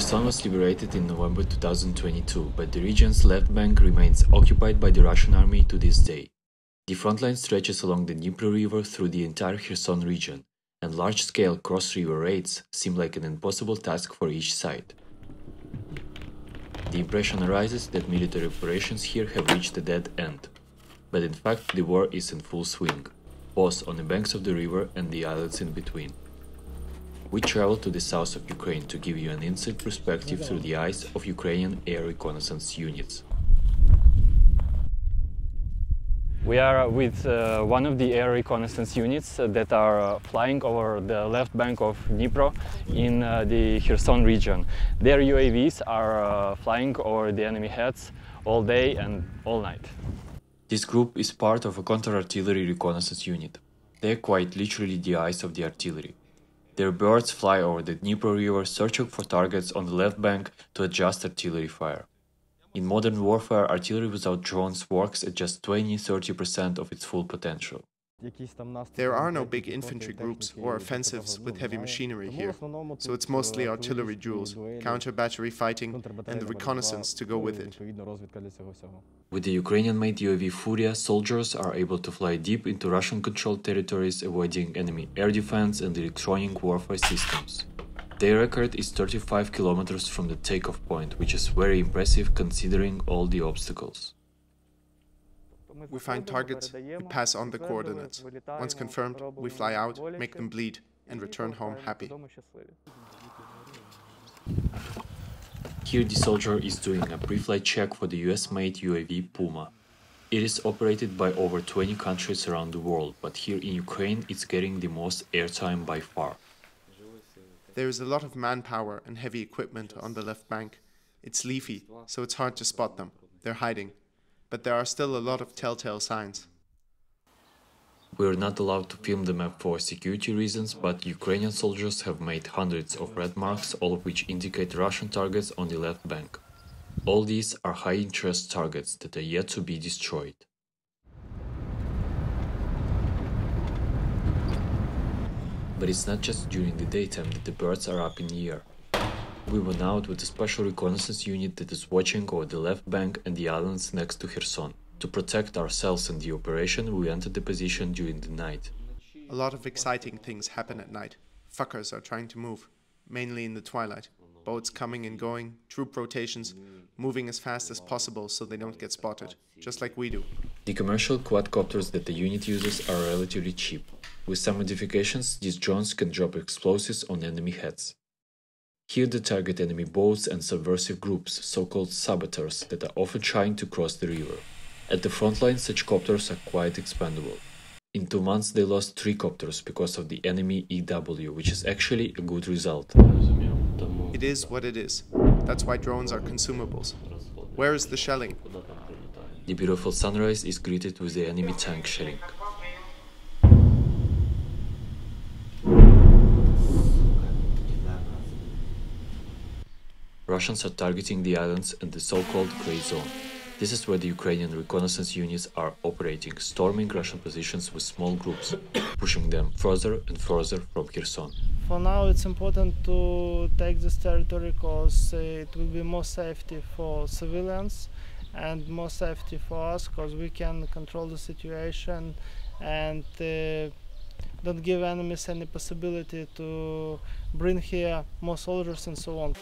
Kherson was liberated in November 2022, but the region's left bank remains occupied by the Russian army to this day. The front line stretches along the Dnieper River through the entire Kherson region, and large-scale cross-river raids seem like an impossible task for each side. The impression arises that military operations here have reached a dead end, but in fact the war is in full swing, both on the banks of the river and the islands in between. We travel to the south of Ukraine to give you an inside perspective through the eyes of Ukrainian air reconnaissance units. We are with one of the air reconnaissance units that are flying over the left bank of Dnipro in the Kherson region. Their UAVs are flying over the enemy heads all day and all night. This group is part of a counter-artillery reconnaissance unit. They are quite literally the eyes of the artillery. Their birds fly over the Dnieper River searching for targets on the left bank to adjust artillery fire. In modern warfare, artillery without drones works at just 20–30% of its full potential. There are no big infantry groups or offensives with heavy machinery here, so it's mostly artillery duels, counter-battery fighting, and the reconnaissance to go with it. With the Ukrainian-made UAV FURIA, soldiers are able to fly deep into Russian-controlled territories, avoiding enemy air defense and electronic warfare systems. Their record is 35 kilometers from the takeoff point, which is very impressive considering all the obstacles. We find targets, we pass on the coordinates. Once confirmed, we fly out, make them bleed, and return home happy. Here the soldier is doing a pre-flight check for the US-made UAV PUMA. It is operated by over 20 countries around the world, but here in Ukraine it's getting the most airtime by far. There is a lot of manpower and heavy equipment on the left bank. It's leafy, so it's hard to spot them. They're hiding. But there are still a lot of telltale signs. We are not allowed to film the map for security reasons, but Ukrainian soldiers have made hundreds of red marks, all of which indicate Russian targets on the left bank. All these are high-interest targets that are yet to be destroyed. But it's not just during the daytime that the birds are up in the air. We went out with a special reconnaissance unit that is watching over the left bank and the islands next to Kherson. To protect ourselves in the operation, we entered the position during the night. A lot of exciting things happen at night. Fuckers are trying to move, mainly in the twilight. Boats coming and going, troop rotations, moving as fast as possible so they don't get spotted, just like we do. The commercial quadcopters that the unit uses are relatively cheap. With some modifications, these drones can drop explosives on enemy heads. Here they target enemy boats and subversive groups, so-called saboteurs, that are often trying to cross the river. At the front line, such copters are quite expendable. In 2 months they lost 3 copters because of the enemy EW, which is actually a good result. It is what it is. That's why drones are consumables. Where is the shelling? The beautiful sunrise is greeted with the enemy tank shelling. Russians are targeting the islands and the so-called grey zone. This is where the Ukrainian reconnaissance units are operating, storming Russian positions with small groups, pushing them further and further from Kherson. For now it's important to take this territory because it will be more safety for civilians and more safety for us because we can control the situation and don't give enemies any possibility to bring here more soldiers and so on.